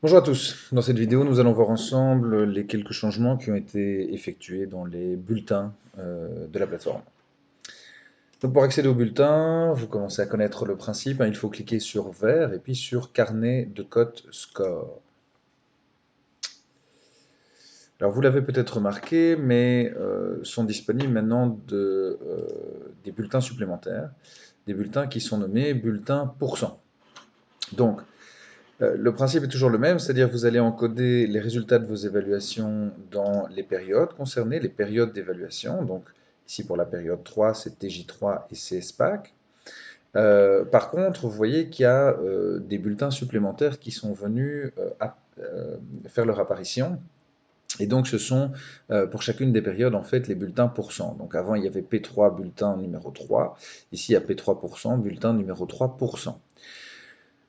Bonjour à tous. Dans cette vidéo, nous allons voir ensemble les quelques changements qui ont été effectués dans les bulletins de la plateforme. Donc pour accéder au bulletin, vous commencez à connaître le principe, hein, il faut cliquer sur Vert et puis sur Carnet de cote score. Alors vous l'avez peut-être remarqué, mais sont disponibles maintenant des bulletins supplémentaires, des bulletins qui sont nommés bulletins pourcent. Donc, le principe est toujours le même, c'est-à-dire que vous allez encoder les résultats de vos évaluations dans les périodes concernées, les périodes d'évaluation. Donc ici pour la période 3, c'est TJ3 et CSPAC. Par contre, vous voyez qu'il y a des bulletins supplémentaires qui sont venus faire leur apparition. Et donc ce sont pour chacune des périodes en fait les bulletins pourcent. Donc avant il y avait P3 bulletin numéro 3, ici il y a P3%, bulletin numéro 3%.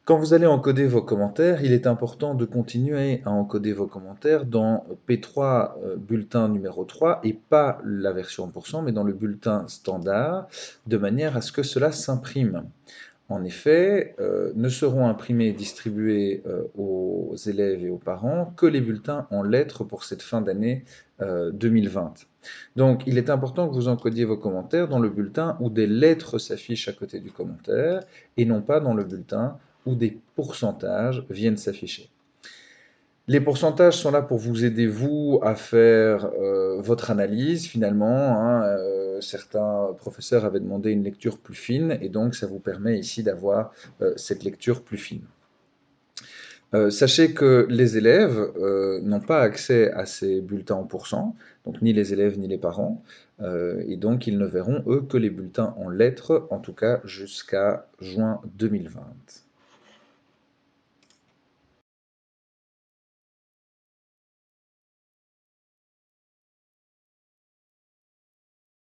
Quand vous allez encoder vos commentaires, il est important de continuer à encoder vos commentaires dans P3 bulletin numéro 3 et pas la version pourcent, mais dans le bulletin standard, de manière à ce que cela s'imprime. En effet, ne seront imprimés et distribués aux élèves et aux parents que les bulletins en lettres pour cette fin d'année 2020. Donc, il est important que vous encodiez vos commentaires dans le bulletin où des lettres s'affichent à côté du commentaire et non pas dans le bulletin où des pourcentages viennent s'afficher. Les pourcentages sont là pour vous aider, vous, à faire votre analyse, finalement, hein. Certains professeurs avaient demandé une lecture plus fine, et donc ça vous permet ici d'avoir cette lecture plus fine. Sachez que les élèves n'ont pas accès à ces bulletins en pourcent, donc ni les élèves ni les parents, et donc ils ne verront, eux, que les bulletins en lettres, en tout cas jusqu'à juin 2020.